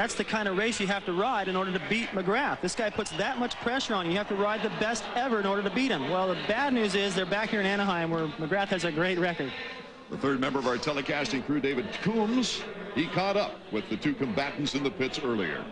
That's the kind of race you have to ride in order to beat McGrath. This guy puts that much pressure on you. You have to ride the best ever in order to beat him. Well, the bad news is they're back here in Anaheim where McGrath has a great record. The third member of our telecasting crew, David Coombs, he caught up with the two combatants in the pits earlier.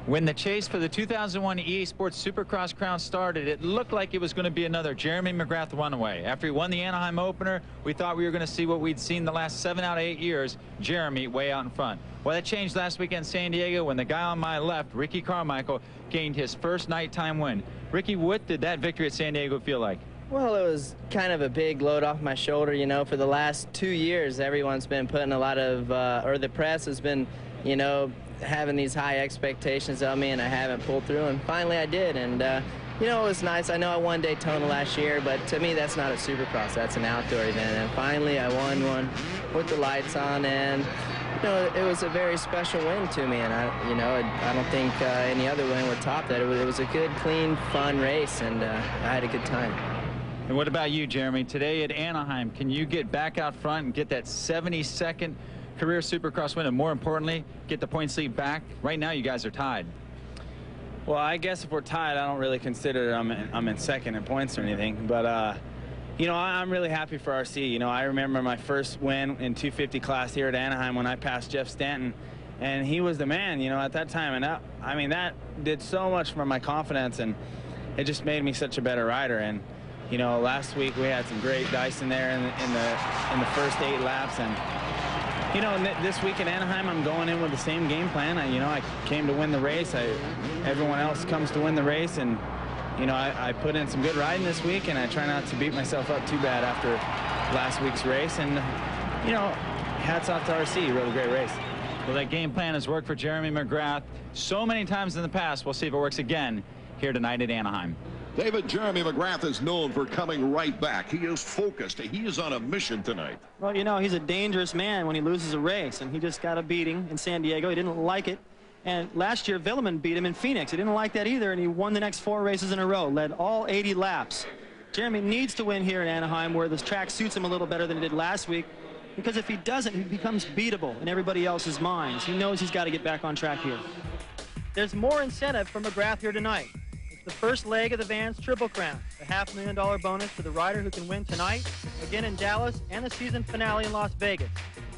When the chase for the 2001 EA Sports Supercross crown started, it looked like it was going to be another Jeremy McGrath runaway. After he won the Anaheim opener, we thought we were going to see what we'd seen the last 7 out of 8 years, Jeremy way out in front. Well, that changed last weekend in San Diego when the guy on my left, Ricky Carmichael, gained his first nighttime win. Ricky, what did that victory at San Diego feel like? Well, it was kind of a big load off my shoulder. You know, for the last 2 years, everyone's been putting a lot of, or the press has been, you know, having these high expectations of me, and I haven't pulled through, and finally I did. And you know, it was nice. I know I won Daytona last year, but to me that's not a Supercross, that's an outdoor event, and finally I won one with the lights on, and you know, it was a very special win to me, and I don't think any other win would top that. It was a good, clean, fun race, and I had a good time. And what about you, Jeremy? Today at Anaheim, can you get back out front and get that 72nd career Supercross win, and more importantly, get the points lead back? Right now, you guys are tied. Well, I guess if we're tied, I don't really consider I'm in second in points or anything. But you know, I'm really happy for RC. You know, I remember my first win in 250 class here at Anaheim when I passed Jeff Stanton, and he was the man, you know, at that time. And I mean, that did so much for my confidence, and it just made me such a better rider. And you know, last week we had some great dice in there in the first 8 laps, and you know, this week in Anaheim, I'm going in with the same game plan. You know, I came to win the race. Everyone else comes to win the race, and you know, I put in some good riding this week, and I try not to beat myself up too bad after last week's race. And you know, hats off to RC. He rode a great race. Well, that game plan has worked for Jeremy McGrath so many times in the past. We'll see if it works again here tonight at Anaheim. David, Jeremy McGrath is known for coming right back. He is focused. He is on a mission tonight. Well, you know, he's a dangerous man when he loses a race, and he just got a beating in San Diego. He didn't like it. And last year, Villeman beat him in Phoenix. He didn't like that either, and he won the next 4 races in a row, led all 80 laps. Jeremy needs to win here in Anaheim, where this track suits him a little better than it did last week, because if he doesn't, he becomes beatable in everybody else's minds. He knows he's got to get back on track here. There's more incentive for McGrath here tonight. The first leg of the Vans Triple Crown, the $500,000 bonus to the rider who can win tonight, again in Dallas, and the season finale in Las Vegas.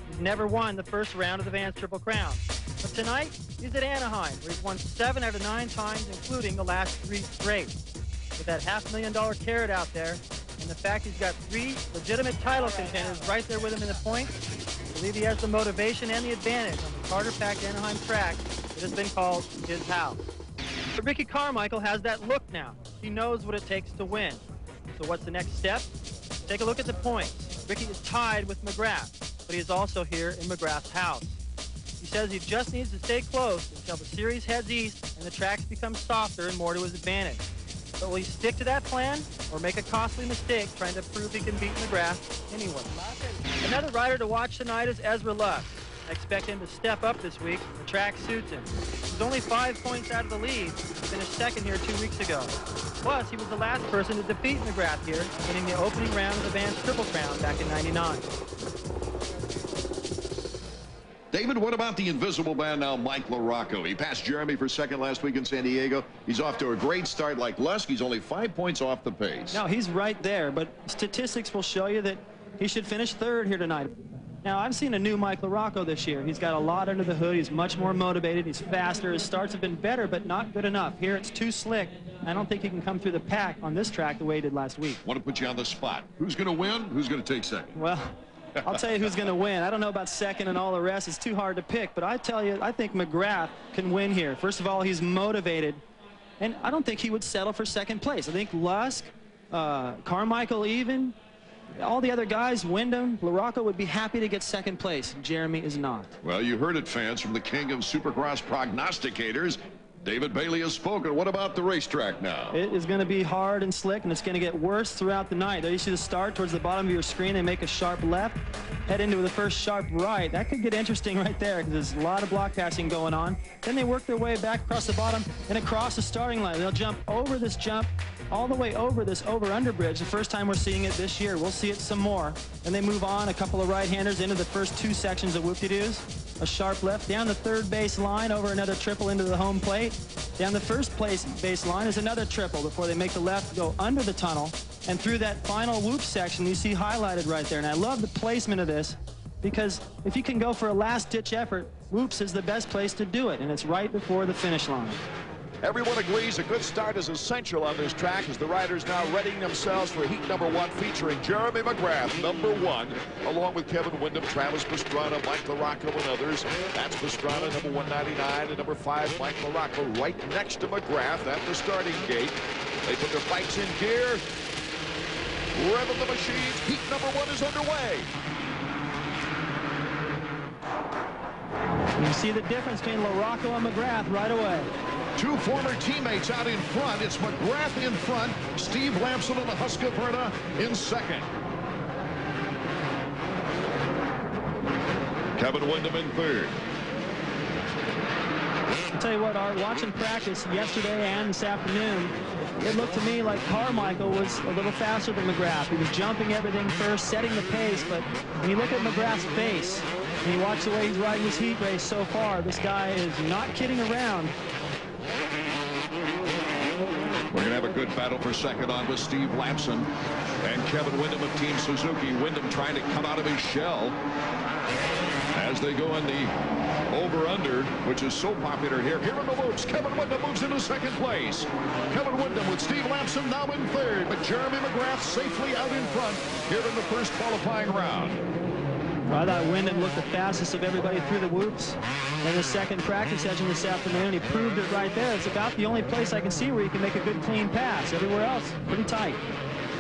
He's never won the first round of the Vans Triple Crown. But tonight, he's at Anaheim, where he's won 7 out of 9 times, including the last 3 straight. With that $500,000 carrot out there, and the fact he's got 3 legitimate title contenders right there with him in the point, I believe he has the motivation and the advantage on the Carter-packed Anaheim track that has been called his house. But Ricky Carmichael has that look now. He knows what it takes to win. So what's the next step? Take a look at the points. Ricky is tied with McGrath, but he is also here in McGrath's house. He says he just needs to stay close until the series heads east and the tracks become softer and more to his advantage. But will he stick to that plan or make a costly mistake trying to prove he can beat McGrath anyway? Another rider to watch tonight is Ezra Lusk. I expect him to step up this week. The track suits him. He's only 5 points out of the lead. He finished second here 2 weeks ago. Plus, he was the last person to defeat McGrath here, winning the opening round of the Vans Triple Crown back in '99. David, what about the invisible man now, Mike LaRocco? He passed Jeremy for second last week in San Diego. He's off to a great start like Lusk. He's only 5 points off the pace. No, he's right there, but statistics will show you that he should finish third here tonight. Now, I've seen a new Mike LaRocco this year. He's got a lot under the hood. He's much more motivated. He's faster. His starts have been better, but not good enough. Here, it's too slick. I don't think he can come through the pack on this track the way he did last week. Want to put you on the spot. Who's going to win? Who's going to take second? Well, I'll tell you who's going to win. I don't know about second and all the rest. It's too hard to pick, but I tell you, I think McGrath can win here. First of all, he's motivated, and I don't think he would settle for second place. I think Lusk, Carmichael even, all the other guys, Wyndham, LaRocco would be happy to get second place. Jeremy is not. Well, you heard it, fans, from the king of Supercross prognosticators. David Bailey has spoken. What about the racetrack now? It is going to be hard and slick, and it's going to get worse throughout the night. There you see the start towards the bottom of your screen. They make a sharp left, head into the first sharp right. That could get interesting right there because there's a lot of block passing going on. Then they work their way back across the bottom and across the starting line. They'll jump over this jump, all the way over this over-under bridge. The first time we're seeing it this year. We'll see it some more. And they move on, a couple of right-handers into the first 2 sections of whoop-de-doos. a sharp left down the third base line, over another triple into the home plate. Down the first place base line is another triple before they make the left, go under the tunnel, and through that final whoop section you see highlighted right there. And I love the placement of this, because if you can go for a last-ditch effort, whoops is the best place to do it, and it's right before the finish line. Everyone agrees a good start is essential on this track as the riders now readying themselves for heat number 1, featuring Jeremy McGrath, number 1, along with Kevin Windham, Travis Pastrana, Mike LaRocco, and others. That's Pastrana, number 199, and number 5, Mike LaRocco, right next to McGrath at the starting gate. They put their bikes in gear, revving the machines. Heat number 1 is underway. You see the difference between LaRocco and McGrath right away. Two former teammates out in front. It's McGrath in front, Steve Lamson of the Husqvarna in second. Kevin Windham in third. I'll tell you what, Art, watching practice yesterday and this afternoon, it looked to me like Carmichael was a little faster than McGrath. He was jumping everything first, setting the pace, but when you look at McGrath's face and you watch the way he's riding his heat race so far, this guy is not kidding around. We're going to have a good battle for second on with Steve Lamson and Kevin Windham of Team Suzuki. Windham trying to come out of his shell as they go in the over-under, which is so popular here. Here in the whoops, Kevin Windham moves into second place. Kevin Windham with Steve Lamson now in third, but Jeremy McGrath safely out in front here in the first qualifying round. I thought Windham looked the fastest of everybody through the whoops in the second practice session this afternoon. He proved it right there. It's about the only place I can see where you can make a good clean pass. Everywhere else, pretty tight.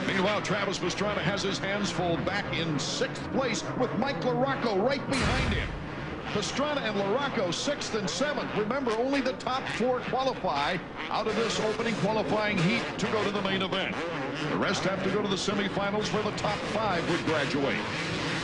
Meanwhile, Travis Pastrana has his hands full back in 6th place with Mike LaRocco right behind him. Pastrana and LaRocco 6th and 7th. Remember, only the top 4 qualify out of this opening qualifying heat to go to the main event. The rest have to go to the semifinals where the top 5 would graduate.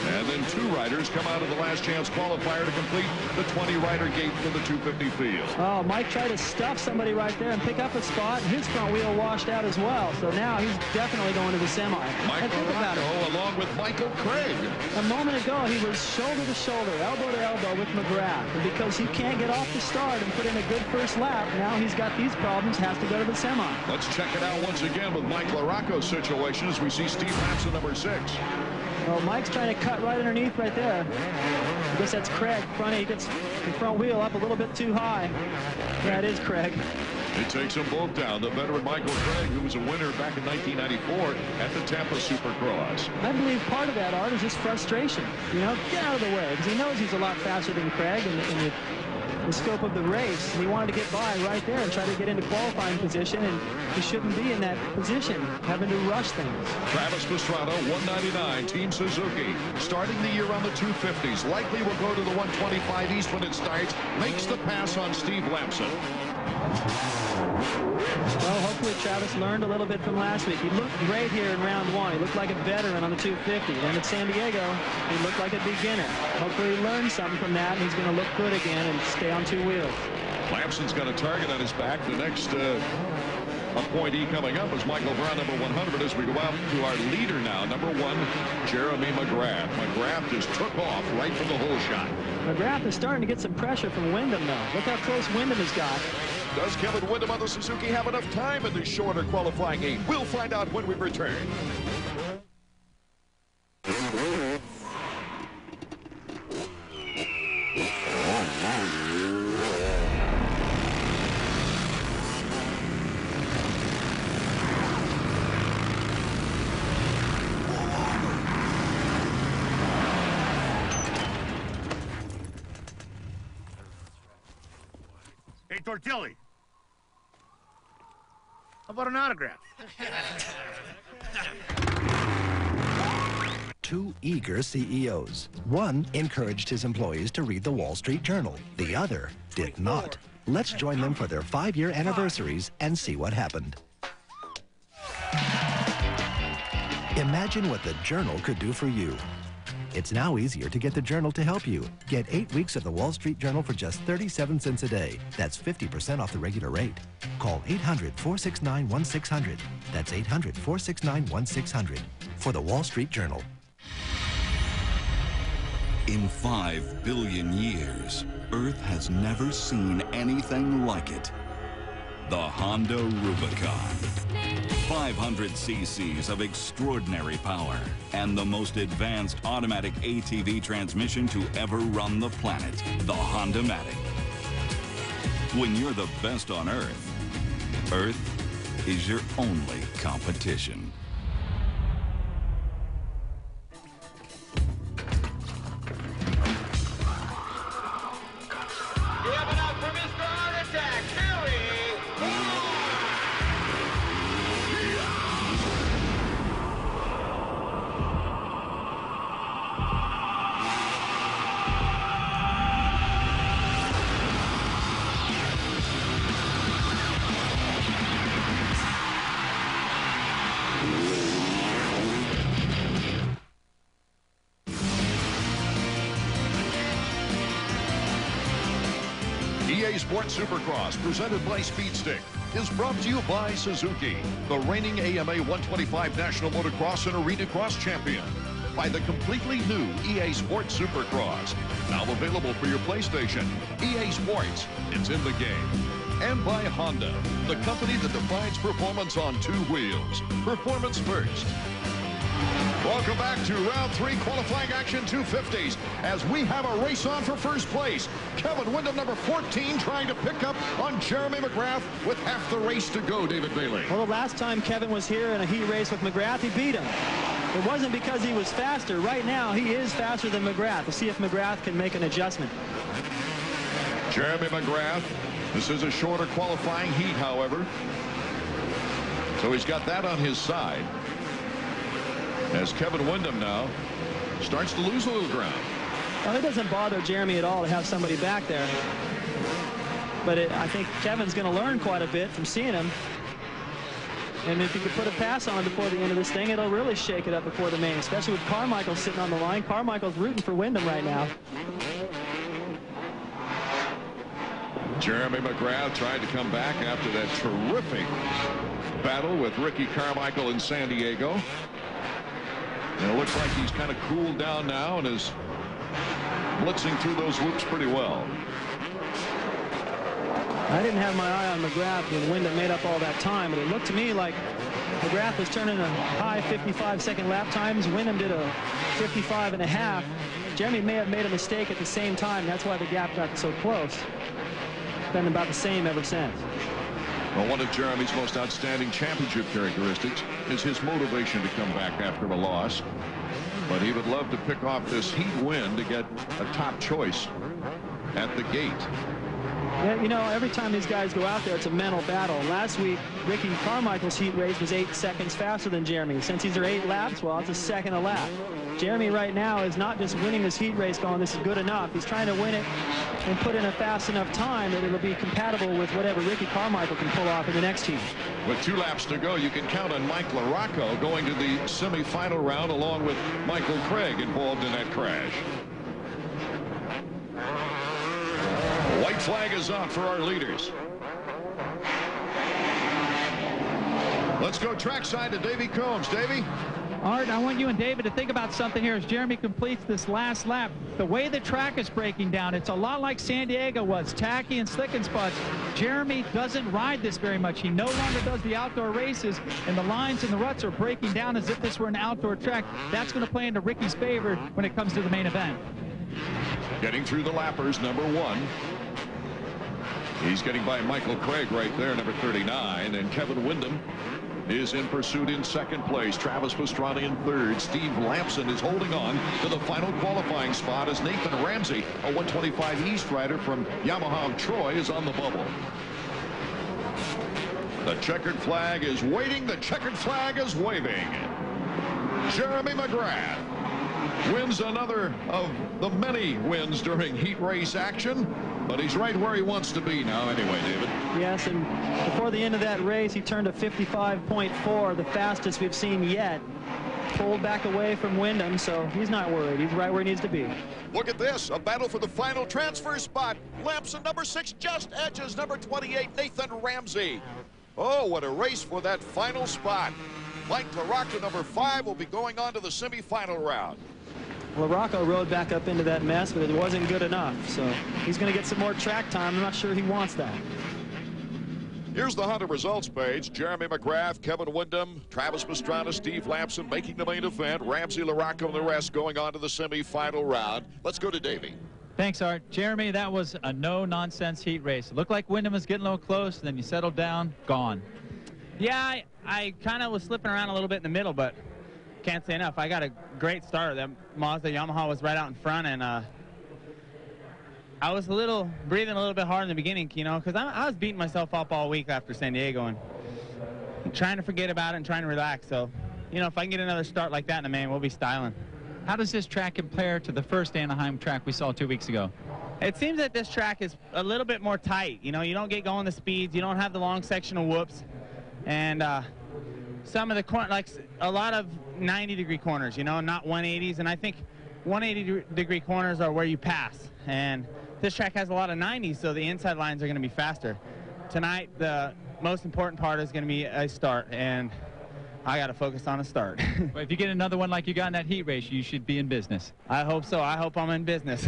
And then 2 riders come out of the last chance qualifier to complete the 20-rider gate for the 250 field. Oh, Mike tried to stuff somebody right there and pick up a spot, and his front wheel washed out as well. So now he's definitely going to the semi. Mike LaRocco along with Michael Craig. A moment ago, he was shoulder to shoulder, elbow to elbow with McGrath. And because he can't get off the start and put in a good first lap, now he's got these problems, has to go to the semi. Let's check it out once again with Mike LaRocco's situation as we see Steve Lamson, number 6. Well, Mike's trying to cut right underneath right there. I guess that's Craig. He gets the front wheel up a little bit too high. Yeah, it is Craig. It takes them both down. The veteran Michael Craig, who was a winner back in 1994 at the Tampa Supercross. I believe part of that, Art, is just frustration. You know, get out of the way, because he knows he's a lot faster than Craig in the scope of the race. And he wanted to get by right there and try to get into qualifying position, and he shouldn't be in that position, having to rush things. Travis Pastrana, 199, Team Suzuki, starting the year on the 250s. Likely will go to the 125 East when it starts. Makes the pass on Steve Lamson. Well, hopefully Travis learned a little bit from last week. He looked great here in round 1. He looked like a veteran on the 250. And at San Diego, he looked like a beginner. Hopefully he learned something from that, and he's going to look good again and stay on 2 wheels. Lamson's got a target on his back. The next appointee coming up is Michael Brown, number 100, as we go out to our leader now, number 1, Jeremy McGrath. McGrath just took off right from the hole shot. McGrath is starting to get some pressure from Windham, though. Look how close Windham has got. Does Kevin Windham on the Suzuki have enough time in this shorter qualifying heat? We'll find out when we return. Hey, Tortilli. How about an autograph? 2 eager CEOs. One encouraged his employees to read the Wall Street Journal. The other did not. Let's join them for their 5-year anniversaries and see what happened. Imagine what the Journal could do for you. It's now easier to get the Journal to help you. Get 8 weeks of the Wall Street Journal for just 37 cents a day. That's 50% off the regular rate. Call 800-469-1600. That's 800-469-1600 for the Wall Street Journal. In 5 billion years, Earth has never seen anything like it. The Honda Rubicon. 500 cc's of extraordinary power and the most advanced automatic ATV transmission to ever run the planet, the Honda-matic. When you're the best on Earth, Earth is your only competition. EA Sports Supercross, presented by Speedstick, is brought to you by Suzuki, the reigning AMA 125 National Motocross and Arena Cross champion. By the completely new EA Sports Supercross, now available for your PlayStation. EA Sports, it's in the game. And by Honda, the company that defines performance on 2 wheels. Performance first. Welcome back to round 3 qualifying action 250s as we have a race on for first place. Kevin Windham, number 14, trying to pick up on Jeremy McGrath with half the race to go, David Bailey. Well, the last time Kevin was here in a heat race with McGrath, he beat him. It wasn't because he was faster. Right now, he is faster than McGrath. We'll see if McGrath can make an adjustment. Jeremy McGrath. This is a shorter qualifying heat, however. So he's got that on his side. As Kevin Windham now starts to lose a little ground. Well, it doesn't bother Jeremy at all to have somebody back there. But I think Kevin's going to learn quite a bit from seeing him. And if he could put a pass on before the end of this thing, it'll really shake it up before the main, especially with Carmichael sitting on the line. Carmichael's rooting for Windham right now. Jeremy McGrath tried to come back after that terrific battle with Ricky Carmichael in San Diego. And it looks like he's kind of cooled down now and is blitzing through those whoops pretty well. I didn't have my eye on McGrath when Windham made up all that time, but it looked to me like McGrath was turning a high 55-second lap times. Windham did a 55.5. Jeremy may have made a mistake at the same time. That's why the gap got so close. It's been about the same ever since. Well, one of Jeremy's most outstanding championship characteristics is his motivation to come back after a loss. But he would love to pick off this heat win to get a top choice at the gate. Yeah, you know, every time these guys go out there, it's a mental battle. Last week, Ricky Carmichael's heat race was 8 seconds faster than Jeremy. Since these are 8 laps, well, it's a second a lap. Jeremy right now is not just winning this heat race going, this is good enough. He's trying to win it and put in a fast enough time that it'll be compatible with whatever Ricky Carmichael can pull off in the next heat. With 2 laps to go, you can count on Mike LaRocco going to the semifinal round along with Michael Craig involved in that crash. White flag is out for our leaders. Let's go trackside to Davey Combs. Davey? Art, I want you and David to think about something here as Jeremy completes this last lap. The way the track is breaking down, it's a lot like San Diego was, tacky and slick and spots. Jeremy doesn't ride this very much. He no longer does the outdoor races, and the lines and the ruts are breaking down as if this were an outdoor track. That's going to play into Ricky's favor when it comes to the main event. Getting through the lappers, number 1. He's getting by Michael Craig right there, number 39, and Kevin Windham is in pursuit in 2nd place. Travis Pastrana in 3rd. Steve Lampson is holding on to the final qualifying spot as Nathan Ramsey, a 125 East rider from Yamaha of Troy, is on the bubble. The checkered flag is waiting. The checkered flag is waving. Jeremy McGrath wins another of the many wins during heat race action, but he's right where he wants to be now anyway, David. Yes, and before the end of that race, he turned a 55.4, the fastest we've seen yet. Pulled back away from Windham, so he's not worried. He's right where he needs to be. Look at this, a battle for the final transfer spot. Lampson, number 6, just edges number 28, Nathan Ramsey. Oh, what a race for that final spot. Mike LaRocca, number 5, will be going on to the semifinal round. LaRocco rode back up into that mess, but it wasn't good enough. So he's going to get some more track time. I'm not sure he wants that. Here's the Honda results page. Jeremy McGrath, Kevin Windham, Travis Pastrana, Steve Lamson making the main event. Ramsey, LaRocco, and the rest going on to the semifinal round. Let's go to Davey. Thanks, Art. Jeremy, that was a no-nonsense heat race. It looked like Windham was getting a little close, then you settled down, gone. Yeah, I kind of was slipping around a little bit in the middle, but can't say enough. I got a great start. That Mazda Yamaha was right out in front, and I was breathing a little bit hard in the beginning, you know, because I was beating myself up all week after San Diego and trying to forget about it and trying to relax. So, you know, if I can get another start like that in the main, we'll be styling. How does this track compare to the first Anaheim track we saw 2 weeks ago? It seems that this track is a little bit more tight. You know, you don't get going the speeds. You don't have the long section of whoops. And some of the corners, like a lot of 90-degree corners, you know, not 180s. And I think 180-degree corners are where you pass. And this track has a lot of 90s, so the inside lines are going to be faster. Tonight, the most important part is going to be a start, and I got to focus on a start. Well, if you get another one like you got in that heat race, you should be in business. I hope so. I hope I'm in business.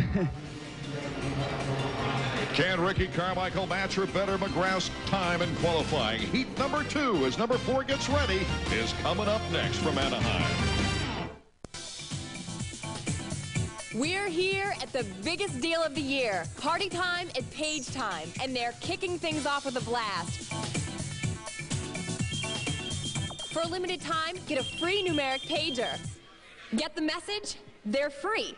Can Ricky Carmichael match or better McGrath's time in qualifying? Heat number 2, as number 4 gets ready, is coming up next from Anaheim. We're here at the biggest deal of the year, party time at Page Time, and they're kicking things off with a blast. For a limited time, get a free numeric pager. Get the message? They're free.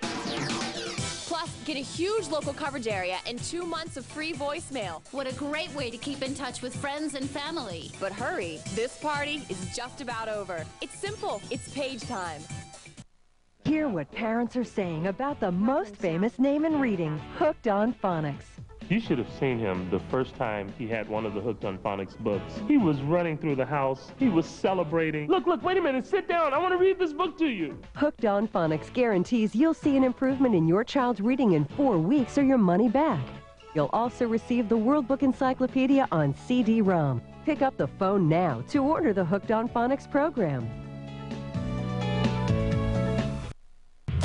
Plus, get a huge local coverage area and 2 months of free voicemail. What a great way to keep in touch with friends and family. But hurry, this party is just about over. It's simple. It's Page Time. Hear what parents are saying about the most famous name in reading, Hooked on Phonics. You should have seen him the first time he had one of the Hooked on Phonics books. He was running through the house. He was celebrating. Look, wait a minute, sit down. I want to read this book to you. Hooked on Phonics guarantees you'll see an improvement in your child's reading in 4 weeks or your money back. You'll also receive the World Book Encyclopedia on CD-ROM. Pick up the phone now to order the Hooked on Phonics program.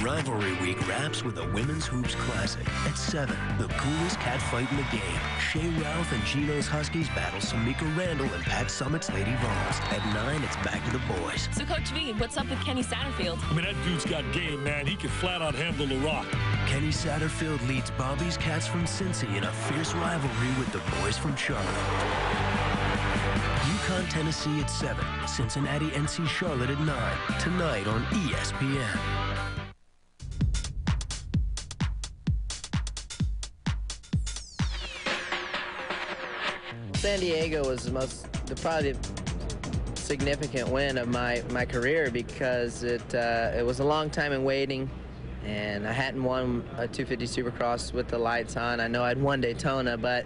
Rivalry Week wraps with a Women's Hoops Classic. At 7, the coolest catfight in the game. Shea Ralph and Chino's Huskies battle Samika Randall and Pat Summit's Lady Vols. At 9, it's back to the boys. So, Coach V, what's up with Kenny Satterfield? I mean, that dude's got game, man. He can flat out handle the rock. Kenny Satterfield leads Bobby's Cats from Cincy in a fierce rivalry with the boys from Charlotte. UConn, Tennessee at 7. Cincinnati, NC Charlotte at 9. Tonight on ESPN. San Diego was probably the significant win of my career because it was a long time in waiting, and I hadn't won a 250 Supercross with the lights on. I know I'd won Daytona, but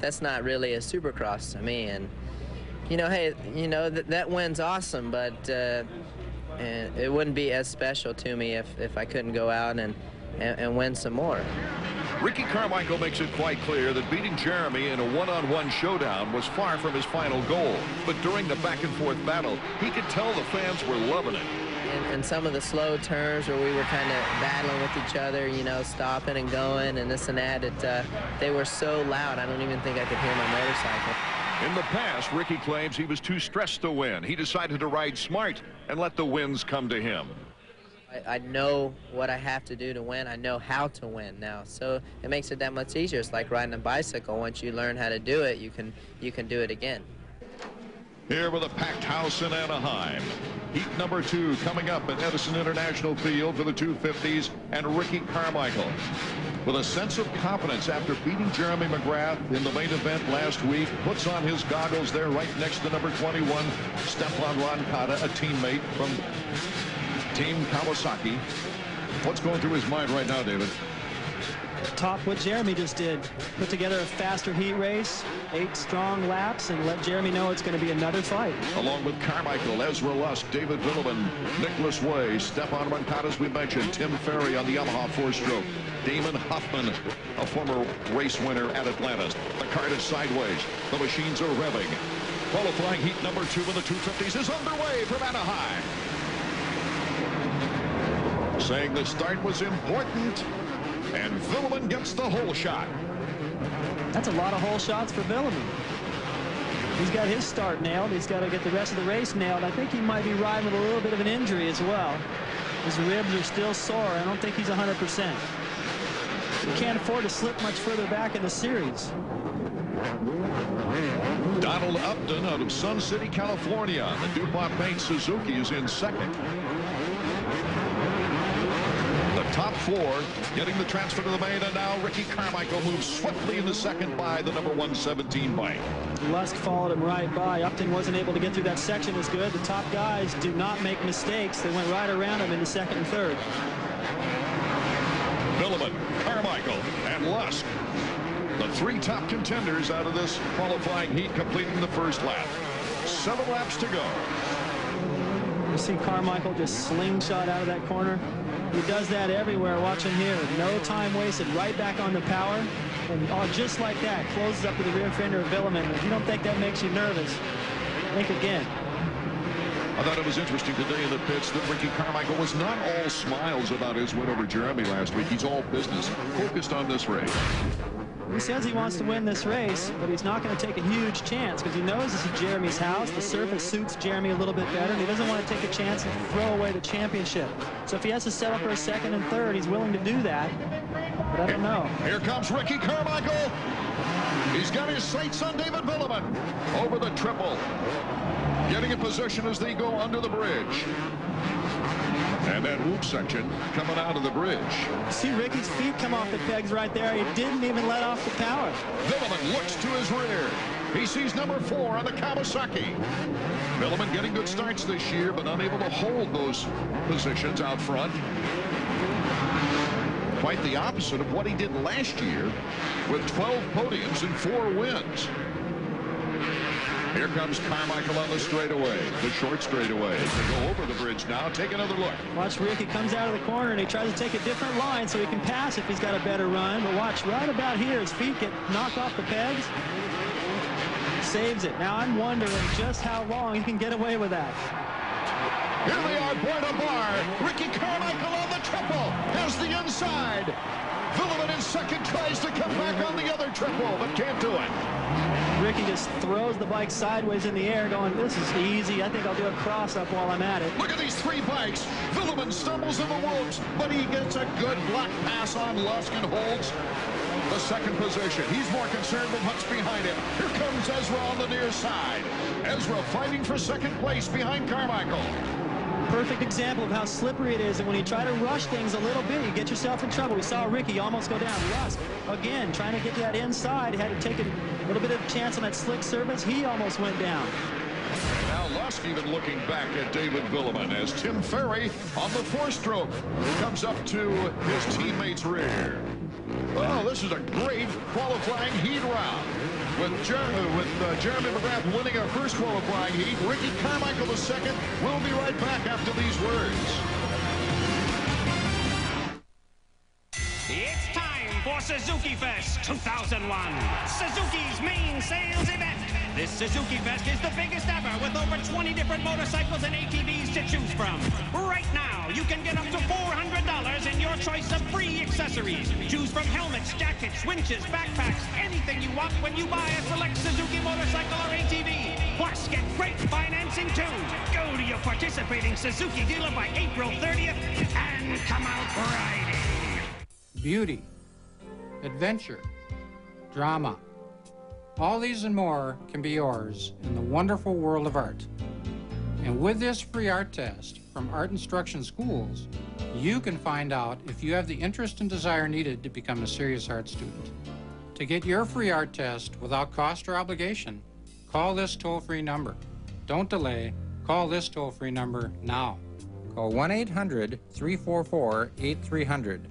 that's not really a Supercross to me. And you know, hey, you know that win's awesome, but it wouldn't be as special to me if I couldn't go out and win some more. Ricky Carmichael makes it quite clear that beating Jeremy in a one-on-one showdown was far from his final goal. But during the back-and-forth battle, he could tell the fans were loving it. And some of the slow turns where we were kind of battling with each other, you know, stopping and going and this and that, they were so loud, I don't even think I could hear my motorcycle. In the past, Ricky claims he was too stressed to win. He decided to ride smart and let the wins come to him. I know what I have to do to win. I know how to win now, so it makes it that much easier. It's like riding a bicycle. Once you learn how to do it, you can do it again. Here with a packed house in Anaheim. Heat number 2 coming up at Edison International Field for the 250s and Ricky Carmichael. With a sense of confidence after beating Jeremy McGrath in the main event last week, puts on his goggles there right next to number 21, Stefan Roncada, a teammate from Team Kawasaki. What's going through his mind right now, David? Top what Jeremy just did. Put together a faster heat race, 8 strong laps, and let Jeremy know it's going to be another fight. Along with Carmichael, Ezra Lusk, David Villeman, Nicholas Way, Stefan Roncada, as we mentioned, Tim Ferry on the Yamaha 4-stroke, Damon Huffman, a former race winner at Atlanta. The cart is sideways. The machines are revving. Qualifying heat number 2 in the 250s is underway from Anaheim. saying the start was important, and Villeman gets the hole shot. That's a lot of hole shots for Villeman. He's got his start nailed. He's got to get the rest of the race nailed. I think he might be riding with a little bit of an injury as well. His ribs are still sore. I don't think he's 100%. He can't afford to slip much further back in the series. Donald Upton out of Sun City, California. The DuPont Paint Suzuki is in second. The top four getting the transfer to the main, and now Ricky Carmichael moves swiftly into second by the number 117 bike. Lusk followed him right by. Upton wasn't able to get through that section as good. The top guys do not make mistakes. They went right around him into second and third. Villeman, Carmichael, and Lusk, the three top contenders out of this qualifying heat, completing the first lap. 7 laps to go. You see Carmichael just slingshot out of that corner. He does that everywhere. Watch him here. No time wasted. Right back on the power. And just like that, closes up to the rear fender of Villeman. If you don't think that makes you nervous, think again. I thought it was interesting today in the pits that Ricky Carmichael was not all smiles about his win over Jeremy last week. He's all business, focused on this race. He says he wants to win this race, but he's not going to take a huge chance because he knows this is Jeremy's house. The surface suits Jeremy a little bit better, and he doesn't want to take a chance and throw away the championship. So if he has to settle for a second and third, he's willing to do that. But I don't know. Here comes Ricky Carmichael. He's got his sights on David Villeman over the triple. Getting in position as they go under the bridge. And that whoop section coming out of the bridge. See Ricky's feet come off the pegs right there. He didn't even let off the power. Villeman looks to his rear. He sees number 4 on the Kawasaki. Villeman getting good starts this year, but unable to hold those positions out front. Quite the opposite of what he did last year with 12 podiums and 4 wins. Here comes Carmichael on the straightaway, the short straightaway. They go over the bridge now. Take another look. Watch Ricky comes out of the corner and he tries to take a different line so he can pass if he's got a better run. But watch right about here, his feet get knocked off the pegs. Saves it. Now I'm wondering just how long he can get away with that. Here they are, bar to bar. Ricky Carmichael on the triple. Has the inside. Villeman in second, tries to come back on the other triple, but can't do it. Ricky just throws the bike sideways in the air going, this is easy. I think I'll do a cross-up while I'm at it. Look at these 3 bikes. Villeman stumbles in the ropes, but he gets a good block pass on Lusk and holds the second position. He's more concerned with what's behind him. Here comes Ezra on the near side. Ezra fighting for second place behind Carmichael. Perfect example of how slippery it is, and when you try to rush things a little bit, you get yourself in trouble. We saw Ricky almost go down. Lusk, again, trying to get to that inside, had to take a little bit of a chance on that slick surface. He almost went down. And now Lusk even looking back at David Villeman as Tim Ferry on the 4-stroke comes up to his teammate's rear. Well, this is a great qualifying heat round. With Jeremy McGrath winning our first qualifying heat, Ricky Carmichael the second. We'll be right back after these words. It's time for Suzuki Fest 2001, Suzuki's main sales event. This Suzuki Fest is the biggest ever with over 20 different motorcycles and ATVs to choose from. Right now, you can get up to $400 in your choice of free accessories. Choose from helmets, jackets, winches, backpacks, anything you want when you buy a select Suzuki motorcycle or ATV. Plus, get great financing too. Go to your participating Suzuki dealer by April 30th and come out riding. Beauty, adventure, drama. All these and more can be yours in the wonderful world of art. And with this free art test from Art Instruction Schools, you can find out if you have the interest and desire needed to become a serious art student. To get your free art test without cost or obligation, call this toll-free number. Don't delay. Call this toll-free number now. Call 1-800-344-8300.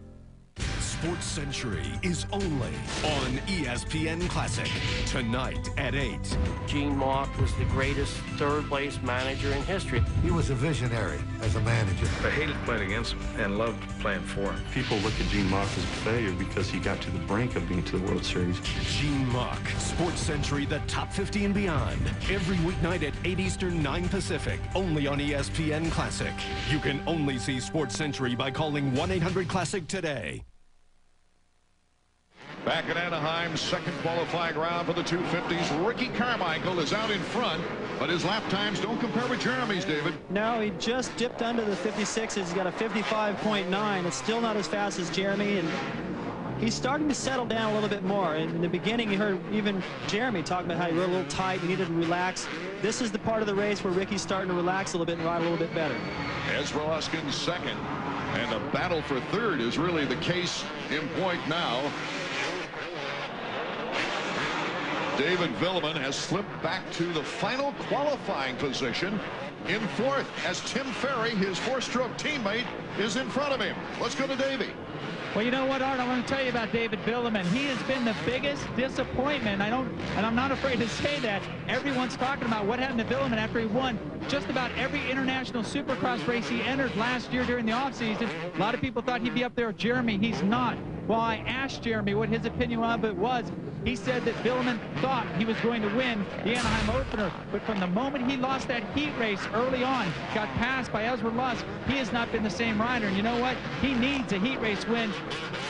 Sports Century is only on ESPN Classic tonight at 8. Gene Mauch was the greatest third-place manager in history. He was a visionary as a manager. I hated playing against him and loved playing for him. People look at Gene Mauch as a failure because he got to the brink of being to the World Series. Gene Mauch, Sports Century, the top 50 and beyond. Every weeknight at 8 Eastern, 9 Pacific. Only on ESPN Classic. You can only see Sports Century by calling 1-800-CLASSIC today. Back at Anaheim, second qualifying round for the 250s. Ricky Carmichael is out in front, but his lap times don't compare with Jeremy's, David. No, he just dipped under the 56s. He's got a 55.9. It's still not as fast as Jeremy, and he's starting to settle down a little bit more. In the beginning, you heard even Jeremy talking about how he rode a little tight, he needed to relax. This is the part of the race where Ricky's starting to relax a little bit and ride a little bit better. Ezra Luskin's second, and a battle for third is really the case in point now. David Villeman has slipped back to the final qualifying position in fourth as Tim Ferry, his four-stroke teammate, is in front of him. Let's go to Davey. Well, you know what, Art? I want to tell you about David Villeman. He has been the biggest disappointment. And I'm not afraid to say that. Everyone's talking about what happened to Villeman after he won just about every international Supercross race he entered last year during the offseason. A lot of people thought he'd be up there with Jeremy. He's not. Well, I asked Jeremy what his opinion of it was. He said that Villeman thought he was going to win the Anaheim opener, but from the moment he lost that heat race early on, got passed by Ezra Lusk, he has not been the same rider. And you know what? He needs a heat race win,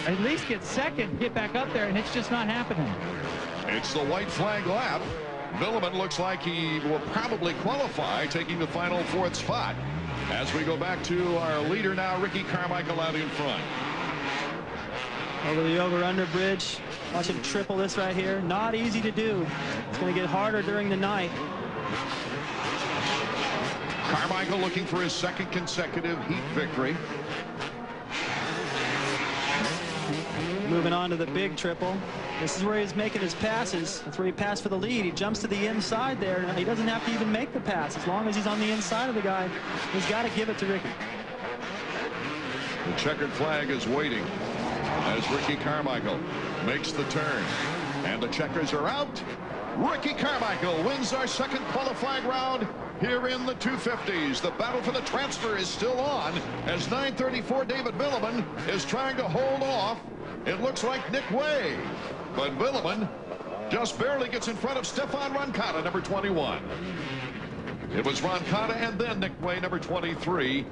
at least get second, get back up there, and it's just not happening. It's the white flag lap. Villeman looks like he will probably qualify, taking the final fourth spot. As we go back to our leader now, Ricky Carmichael out in front. Over the over-under bridge. Watch him triple this right here. Not easy to do. It's going to get harder during the night. Carmichael looking for his second consecutive heat victory. Moving on to the big triple. This is where he's making his passes. That's where he passed for the lead. He jumps to the inside there. And he doesn't have to even make the pass. As long as he's on the inside of the guy, he's got to give it to Ricky. The checkered flag is waiting as Ricky Carmichael makes the turn. And the checkers are out. Ricky Carmichael wins our second qualifying round here in the 250s. The battle for the transfer is still on as 934 David Villeman is trying to hold off. It looks like Nick Way. But Villeman just barely gets in front of Stefan Roncada, number 21. It was Roncada and then Nick Way, number 23.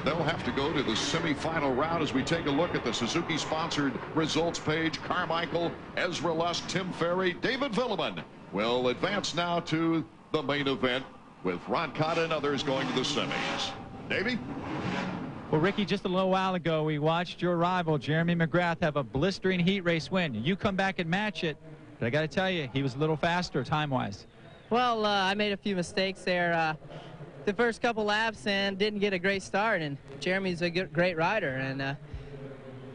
They'll have to go to the semifinal round as we take a look at the Suzuki-sponsored results page. Carmichael, Ezra Lusk, Tim Ferry, David Villeman will advance now to the main event with Roncada and others going to the semis. Davey? Well, Ricky, just a little while ago, we watched your rival, Jeremy McGrath, have a blistering heat race win. You come back and match it, but I got to tell you, he was a little faster time-wise. Well, I made a few mistakes there the first couple laps and didn't get a great start. And Jeremy's a great rider. And,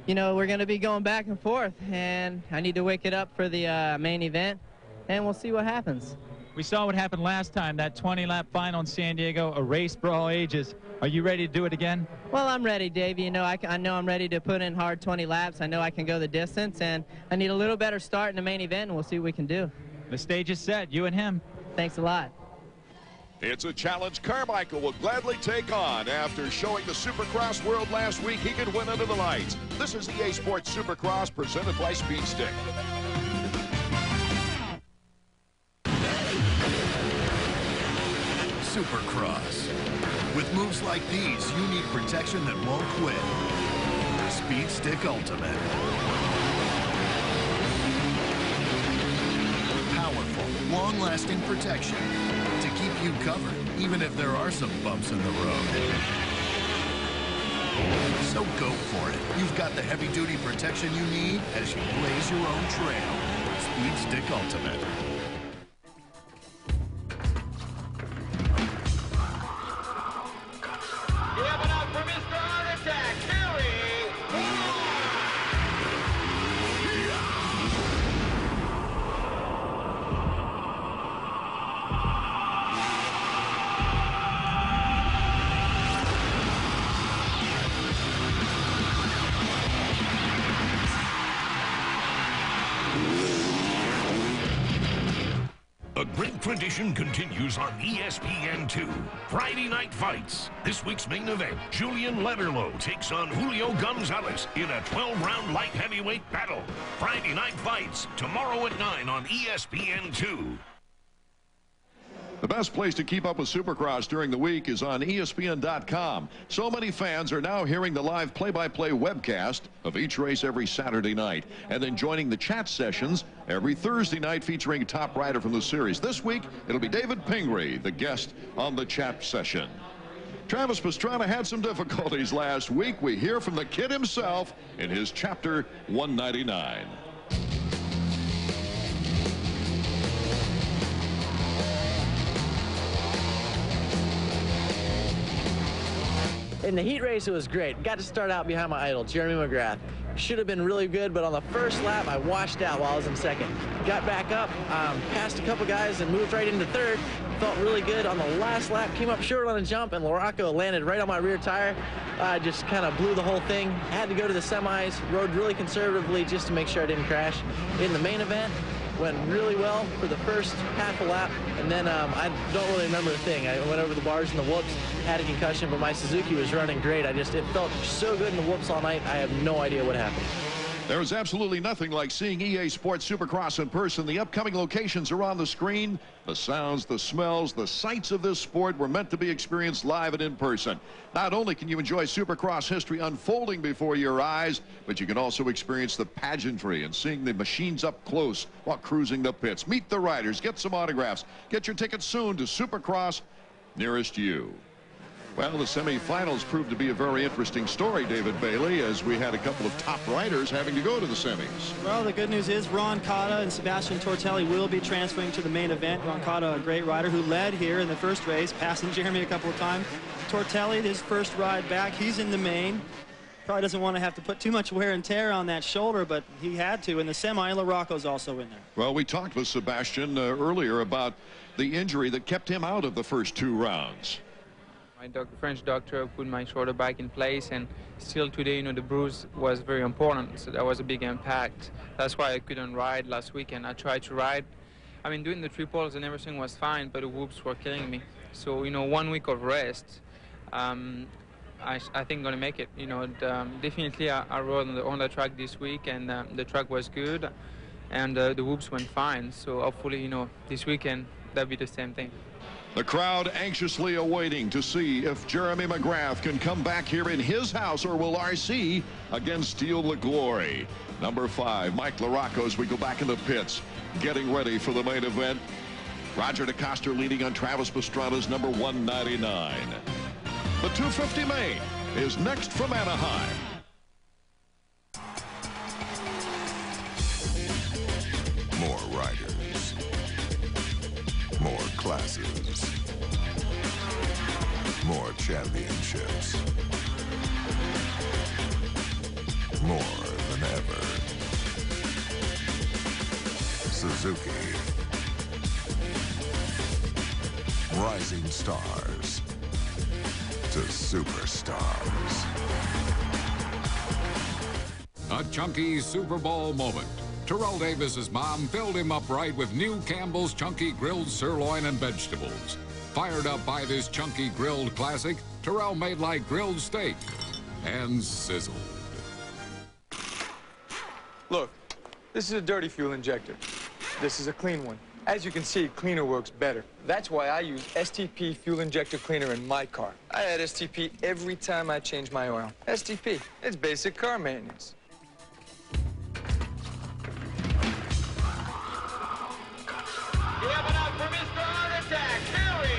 you know, we're going to be going back and forth. And I need to wake it up for the main event. And we'll see what happens. We saw what happened last time, that 20-lap final in San Diego, a race for all ages. Are you ready to do it again? Well, I'm ready, Dave. You know, I know I'm ready to put in hard 20 laps. I know I can go the distance. And I need a little better start in the main event, and we'll see what we can do. The stage is set, you and him. Thanks a lot. It's a challenge Carmichael will gladly take on. After showing the Supercross world last week, he could win under the lights. This is EA Sports Supercross presented by Speed Stick. Supercross. With moves like these, you need protection that won't quit. Speed Stick Ultimate. Powerful, long-lasting protection to keep you covered, even if there are some bumps in the road. So go for it. You've got the heavy-duty protection you need as you blaze your own trail. Speed Stick Ultimate. great tradition continues on ESPN2. Friday Night Fights. This week's main event, Julian Letterlow takes on Julio Gonzalez in a 12-round light heavyweight battle. Friday Night Fights, tomorrow at 9 on ESPN2. The best place to keep up with Supercross during the week is on ESPN.com. So many fans are now hearing the live play-by-play webcast of each race every Saturday night, and then joining the chat sessions every Thursday night featuring a top rider from the series. This week, it'll be David Pingree, the guest on the chat session. Travis Pastrana had some difficulties last week. We hear from the kid himself in his Chapter 199. In the heat race, it was great. Got to start out behind my idol, Jeremy McGrath. Should have been really good, but on the first lap, I washed out while I was in second. Got back up, passed a couple guys, and moved right into third. Felt really good on the last lap. Came up short on a jump, and Larocco landed right on my rear tire. I just kind of blew the whole thing. Had to go to the semis. Rode really conservatively just to make sure I didn't crash. In the main event, went really well for the first half a lap, and then I don't really remember a thing. I went over the bars and the whoops, had a concussion, but my Suzuki was running great. It felt so good in the whoops all night. I have no idea what happened. There is absolutely nothing like seeing EA Sports Supercross in person. The upcoming locations are on the screen. The sounds, the smells, the sights of this sport were meant to be experienced live and in person. Not only can you enjoy Supercross history unfolding before your eyes, but you can also experience the pageantry and seeing the machines up close while cruising the pits. Meet the riders, get some autographs, get your tickets soon to Supercross nearest you. Well, the semifinals proved to be a very interesting story, David Bailey, as we had a couple of top riders having to go to the semis. Well, the good news is Ron Cotta and Sebastian Tortelli will be transferring to the main event. Ron Cotta, a great rider who led here in the first race, passing Jeremy a couple of times. Tortelli, his first ride back, he's in the main. Probably doesn't want to have to put too much wear and tear on that shoulder, but he had to. In the semi, Larocco's also in there. Well, we talked with Sebastian earlier about the injury that kept him out of the first two rounds. My French doctor put my shoulder back in place, and still today, the bruise was very important, so that was a big impact. That's why I couldn't ride last weekend. I tried to ride. I mean, doing the triples and everything was fine, but the whoops were killing me. So, 1 week of rest, I think I'm going to make it. Definitely I rode on the track this week, and the track was good, and the whoops went fine. So hopefully, this weekend, that'll be the same thing. The crowd anxiously awaiting to see if Jeremy McGrath can come back here in his house, or will RC again steal the glory. Number 5, Mike Larocco, as we go back in the pits, getting ready for the main event. Roger DeCoster leading on Travis Pastrana's number 199. The 250 main is next from Anaheim. More riders. More classes. More championships. More than ever. Suzuki. Rising stars to superstars. A chunky Super Bowl moment. Terrell Davis's mom filled him up right with new Campbell's Chunky Grilled Sirloin and Vegetables. Fired up by this chunky grilled classic, Terrell made like grilled steak and sizzled. Look, this is a dirty fuel injector. This is a clean one. As you can see, cleaner works better. That's why I use STP fuel injector cleaner in my car. I add STP every time I change my oil. STP, it's basic car maintenance. Give it up for Mr. Heart Attack, Billy!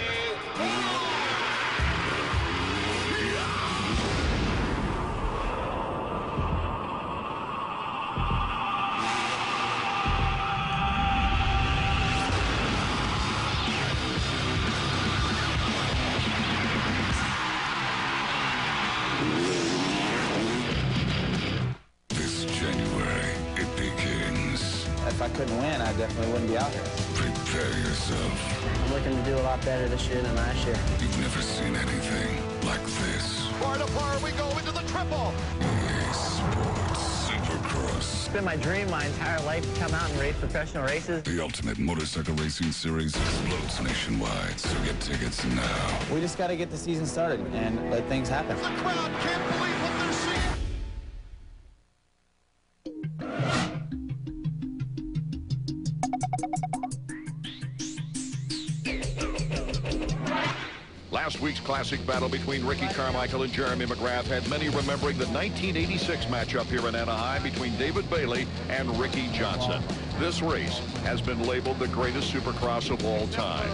This January, it begins. If I couldn't win, I definitely wouldn't be out here. Prepare yourself. I'm looking to do a lot better this year than last year. You've never seen anything like this. Bar to bar, we go into the triple. EA Sports Supercross been my dream my entire life to come out and race professional races. The Ultimate Motorcycle Racing Series explodes nationwide, so get tickets now. We just got to get the season started and let things happen. The crowd can't believe what they're seeing. Last week's classic battle between Ricky Carmichael and Jeremy McGrath had many remembering the 1986 matchup here in Anaheim between David Bailey and Ricky Johnson. This race has been labeled the greatest Supercross of all time.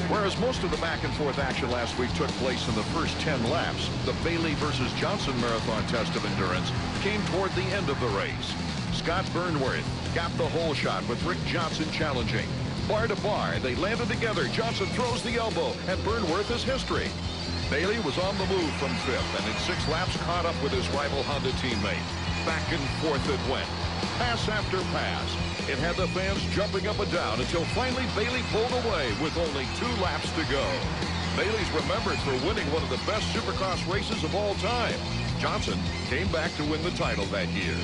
Whereas most of the back-and-forth action last week took place in the first 10 laps, the Bailey versus Johnson marathon test of endurance came toward the end of the race. Scott Burnworth got the hole shot with Rick Johnson challenging. Bar to bar, they landed together. Johnson throws the elbow, and Burnworth is history. Bailey was on the move from fifth, and in 6 laps caught up with his rival Honda teammate. Back and forth it went, pass after pass. It had the fans jumping up and down until finally Bailey pulled away with only 2 laps to go. Bailey's remembered for winning one of the best Supercross races of all time. Johnson came back to win the title that year.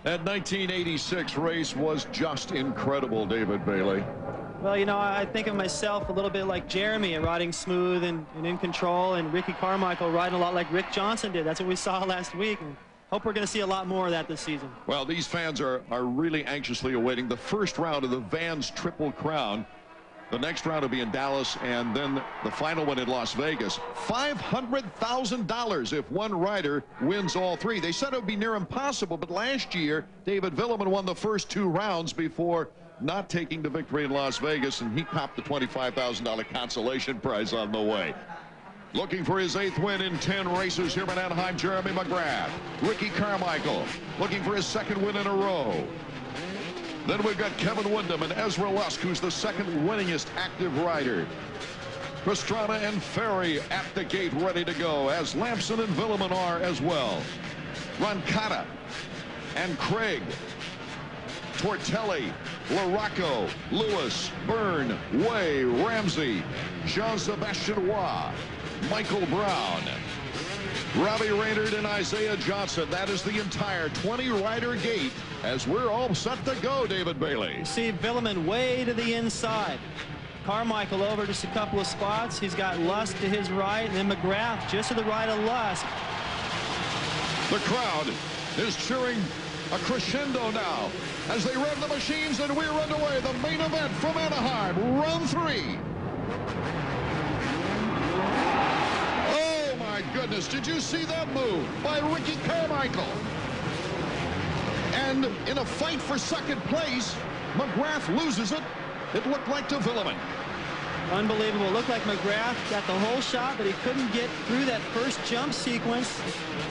That 1986 race was just incredible, David Bailey. Well, you know, I think of myself a little bit like Jeremy, riding smooth and in control, and Ricky Carmichael riding a lot like Rick Johnson did. That's what we saw last week, and hope we're going to see a lot more of that this season. Well, these fans are really anxiously awaiting the first round of the Vans Triple Crown. The next round will be in Dallas, and then the final one in Las Vegas. $500,000 if one rider wins all 3. They said it would be near impossible, but last year, David Villeman won the first 2 rounds before not taking the victory in Las Vegas, and he copped the $25,000 consolation prize on the way. Looking for his 8th win in 10 races here in Anaheim, Jeremy McGrath. Ricky Carmichael looking for his 2nd win in a row. Then we've got Kevin Windham and Ezra Lusk, who's the 2nd winningest active rider. Pastrana and Ferry at the gate ready to go, as Lamson and Villeman are as well. Roncata and Craig, Tortelli, LaRocco, Lewis, Byrne, Way, Ramsey, Jean-Sebastian Roy, Michael Brown, Robbie Raynard and Isaiah Johnson. That is the entire 20-rider gate as we're all set to go, David Bailey. You see Villeman way to the inside. Carmichael over just a couple of spots. He's got Lusk to his right, and then McGrath just to the right of Lusk. The crowd is cheering a crescendo now as they rev the machines, and we're underway. The main event from Anaheim, round 3. My goodness, did you see that move by Ricky Carmichael? And in a fight for 2nd place, McGrath loses it. It looked like to Villeman. Unbelievable. Looked like McGrath got the whole shot, but he couldn't get through that first jump sequence.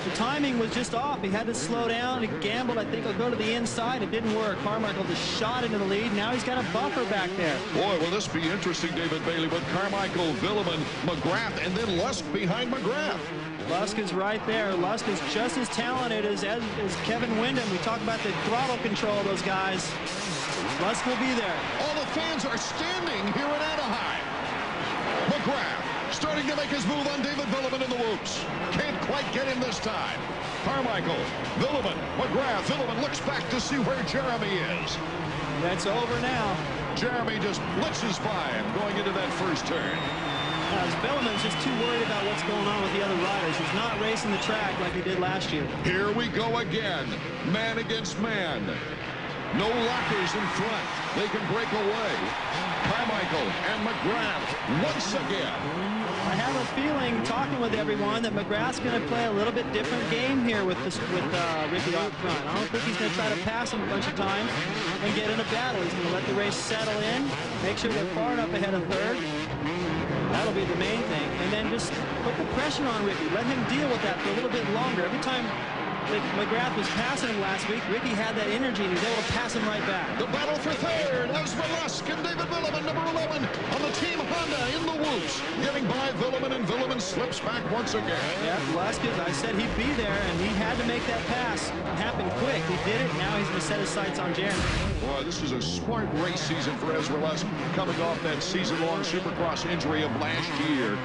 The timing was just off. He had to slow down. He gambled. I think he'll go to the inside. It didn't work. Carmichael just shot into the lead. Now he's got a buffer back there. Boy, will this be interesting, David Bailey, with Carmichael, Villeman, McGrath, and then Lusk behind McGrath. Lusk is right there. Lusk is just as talented as Kevin Windham. We talk about the throttle control of those guys. Lusk will be there. All the fans are standing here in Anaheim. McGrath starting to make his move on David Villeman in the whoops. Can't quite get him this time. Carmichael, Villeman, McGrath. Villeman looks back to see where Jeremy is. That's over now. Jeremy just blitzes by him going into that first turn. Villeman's just too worried about what's going on with the other riders. He's not racing the track like he did last year. Here we go again. Man against man. No lockers in front. They can break away. Carmichael and McGrath once again. I have a feeling, talking with everyone, that McGrath's going to play a little bit different game here with Ricky up front. I don't think he's going to try to pass him a bunch of times and get in a battle. He's going to let the race settle in, make sure they're far enough ahead of 3rd. That'll be the main thing. And then just put the pressure on Ricky. Let him deal with that for a little bit longer. Every time McGrath was passing him last week. Ricky had that energy, and he was able to pass him right back. The battle for third as Velasquez and David Villeman, number 11, on the Team Honda in the whoops. Getting by Villeman, and Villeman slips back once again. Yeah, Velasquez, I said he'd be there, and he had to make that pass. It happened quick. He did it. Now he's going to set his sights on Jeremy. Boy, this is a smart race season for Velasquez, coming off that season-long Supercross injury of last year.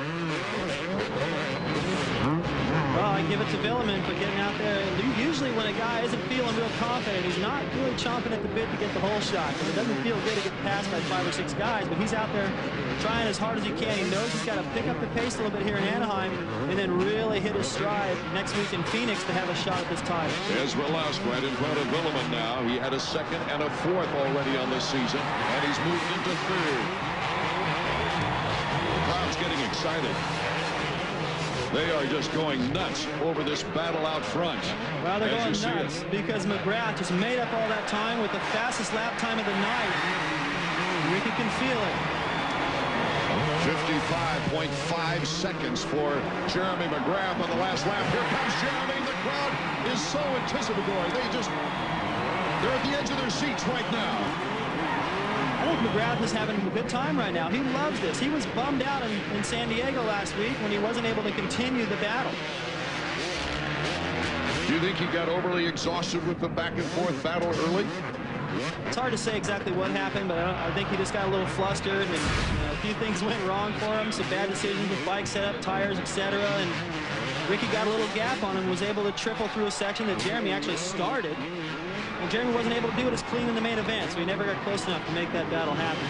Well, I give it to Villeman for getting out there. Usually when a guy isn't feeling real confident, he's not really chomping at the bit to get the whole shot, because it doesn't feel good to get passed by 5 or 6 guys, but he's out there trying as hard as he can. He knows he's got to pick up the pace a little bit here in Anaheim and then really hit his stride next week in Phoenix to have a shot at this title. There's Velasquez right in front of Villeman now. He had a second and a fourth already on this season, and he's moved into third. The crowd's getting excited. They are just going nuts over this battle out front. Well, they're going nuts because McGrath just made up all that time with the fastest lap time of the night. Ricky can feel it. 55.5 seconds for Jeremy McGrath on the last lap. Here comes Jeremy. The crowd is so anticipatory. They're at the edge of their seats right now. I think McGrath is having a good time right now. He loves this. He was bummed out in San Diego last week when he wasn't able to continue the battle. Do you think he got overly exhausted with the back-and-forth battle early? It's hard to say exactly what happened, but I think he just got a little flustered, and a few things went wrong for him. Some bad decisions with bike setup, tires, etc. And Ricky got a little gap on him, was able to triple through a section that Jeremy actually started. And Jeremy wasn't able to do it as clean in the main event, so he never got close enough to make that battle happen.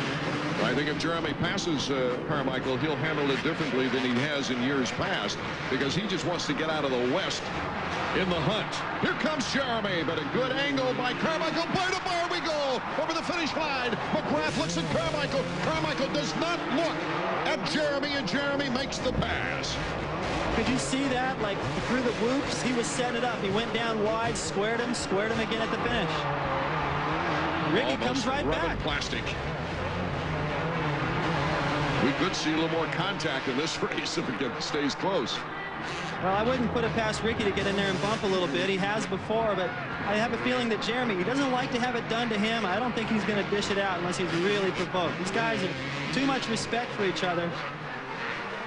I think if Jeremy passes Carmichael, he'll handle it differently than he has in years past, because he just wants to get out of the West in the hunt. Here comes Jeremy, but a good angle by Carmichael. Bar to bar we go over the finish line. McGrath looks at Carmichael. Carmichael does not look at Jeremy, and Jeremy makes the pass. Could you see that? Like through the whoops, he was setting it up. He went down wide, squared him again at the finish. Ricky comes right back. Plastic. We could see a little more contact in this race if it stays close. Well, I wouldn't put it past Ricky to get in there and bump a little bit. He has before, but I have a feeling that Jeremy, he doesn't like to have it done to him. I don't think he's going to dish it out unless he's really provoked. These guys have too much respect for each other.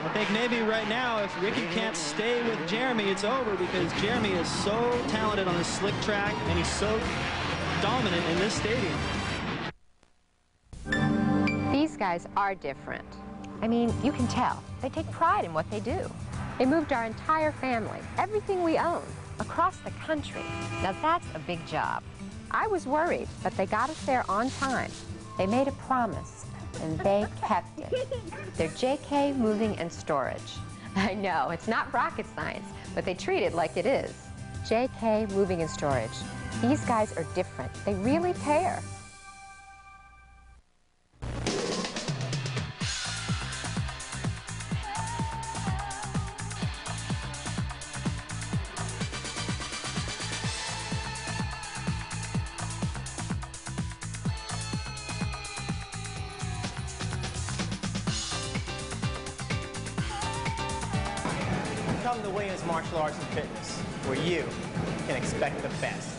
I think maybe right now, if Ricky can't stay with Jeremy, it's over, because Jeremy is so talented on the slick track, and he's so dominant in this stadium. These guys are different. I mean, you can tell. They take pride in what they do. They moved our entire family, everything we own, across the country. Now that's a big job. I was worried, but they got us there on time. They made a promise, and they kept it. They're JK Moving and Storage. I know, it's not rocket science, but they treat it like it is. JK Moving and Storage. These guys are different. They really care. Come to Williams Martial Arts and Fitness, where you can expect the best.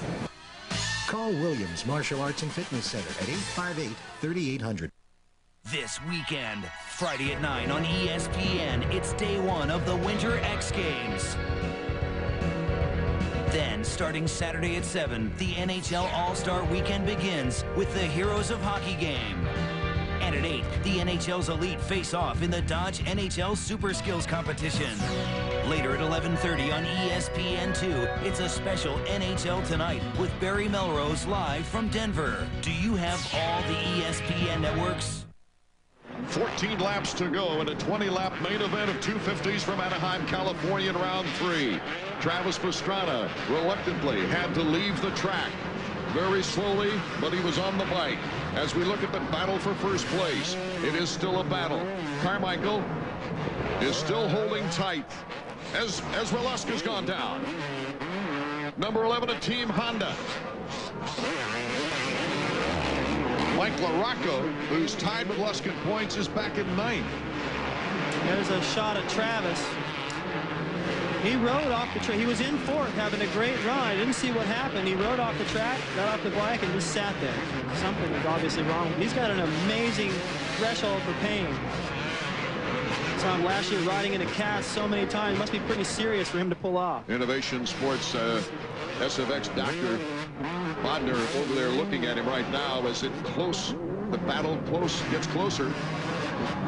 Call Williams Martial Arts and Fitness Center at 858-3800. This weekend, Friday at 9 on ESPN, it's day one of the Winter X Games. Then, starting Saturday at 7, the NHL All-Star Weekend begins with the Heroes of Hockey game. And at 8, the NHL's Elite face off in the Dodge NHL Super Skills Competition. Later at 11:30 on ESPN2, it's a special NHL Tonight with Barry Melrose live from Denver. Do you have all the ESPN networks? 14 laps to go in a 20-lap main event of 250s from Anaheim, California in round 3. Travis Pastrana reluctantly had to leave the track. Very slowly, but he was on the bike. As we look at the battle for first place, it is still a battle. Carmichael is still holding tight as Velasquez has gone down. Number 11 of Team Honda. Mike LaRocco, who's tied with Luskin points, is back in 9th. There's a shot at Travis. He rode off the track. He was in fourth, having a great run. I didn't see what happened. He rode off the track, got off the bike, and just sat there. Something was obviously wrong. He's got an amazing threshold for pain. Saw him last year riding in a cast so many times. It must be pretty serious for him to pull off. Innovation Sports SFX Dr. Bodner over there looking at him right now as it close. The battle gets closer.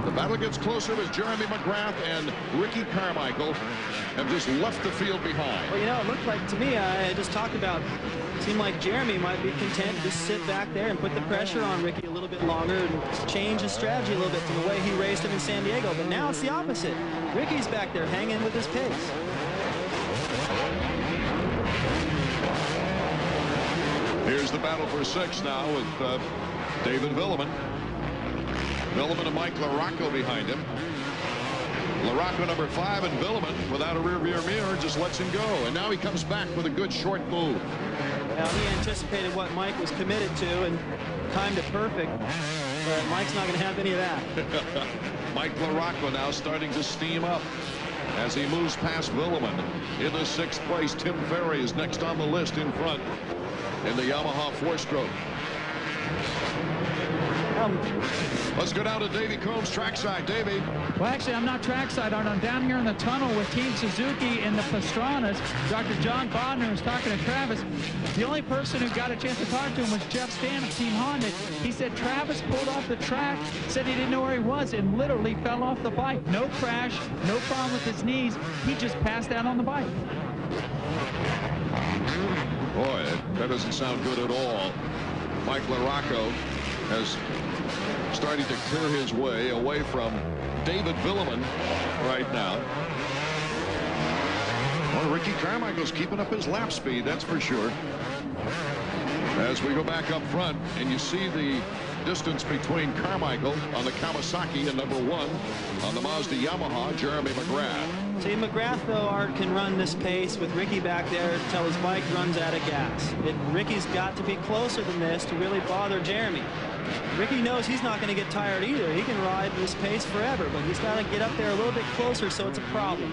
The battle gets closer as Jeremy McGrath and Ricky Carmichael have just left the field behind. Well, you know, it looked like to me, I just talked about, it seemed like Jeremy might be content to just sit back there and put the pressure on Ricky a little bit longer and change his strategy a little bit from the way he raced him in San Diego. But now it's the opposite. Ricky's back there hanging with his pace. Here's the battle for sixth now with David Villeman. Villeman and Mike LaRocco behind him. LaRocco number 5, and Villeman without a rear mirror just lets him go. And now he comes back with a good short move. Well, he anticipated what Mike was committed to and timed it perfect. But Mike's not going to have any of that. Mike LaRocco now starting to steam up as he moves past Villeman. In the 6th place, Tim Ferry is next on the list in front in the Yamaha 4-stroke. Let's go down to Davey Combs trackside. Davey. Well, actually, I'm not trackside, Art. I'm down here in the tunnel with Team Suzuki and the Pastranas. Dr. John Bodner was talking to Travis. The only person who got a chance to talk to him was Jeff Stan of Team Honda. He said Travis pulled off the track, said he didn't know where he was, and literally fell off the bike. No crash, no problem with his knees. He just passed out on the bike. Boy, that doesn't sound good at all. Mike LaRocco has started to clear his way away from David Villeman right now. Well, Ricky Carmichael's keeping up his lap speed, that's for sure. As we go back up front, and you see the distance between Carmichael on the Kawasaki and number 1 on the Mazda Yamaha, Jeremy McGrath. See, McGrath, though, Art, can run this pace with Ricky back there until his bike runs out of gas. Ricky's got to be closer than this to really bother Jeremy. Ricky knows he's not going to get tired either. He can ride this pace forever, but he's got to get up there a little bit closer, so it's a problem.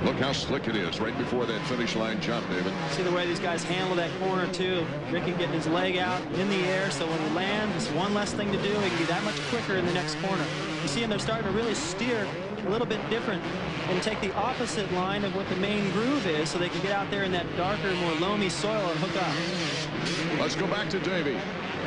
Look how slick it is right before that finish line jump, David. See the way these guys handle that corner, too. Ricky getting his leg out in the air, so when he lands, it's one less thing to do. He can be that much quicker in the next corner. You see them, they're starting to really steer a little bit different and take the opposite line of what the main groove is, so they can get out there in that darker, more loamy soil and hook up. Let's go back to Davey.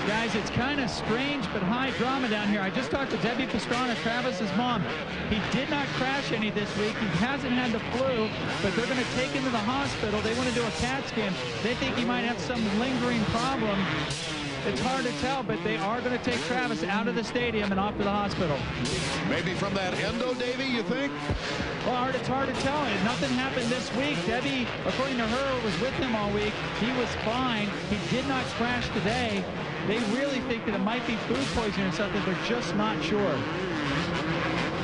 Guys, it's kind of strange but high drama down here. I just talked to Debbie Pastrana, Travis's mom. He did not crash any this week. He hasn't had the flu, but they're going to take him to the hospital. They want to do a CAT scan. They think he might have some lingering problem. It's hard to tell, but they are going to take Travis out of the stadium and off to the hospital. Maybe from that endo, Davey, you think? Well, Art, it's hard to tell. Nothing happened this week. Debbie, according to her, was with him all week. He was fine. He did not crash today. They really think that it might be food poisoning or something. They're just not sure.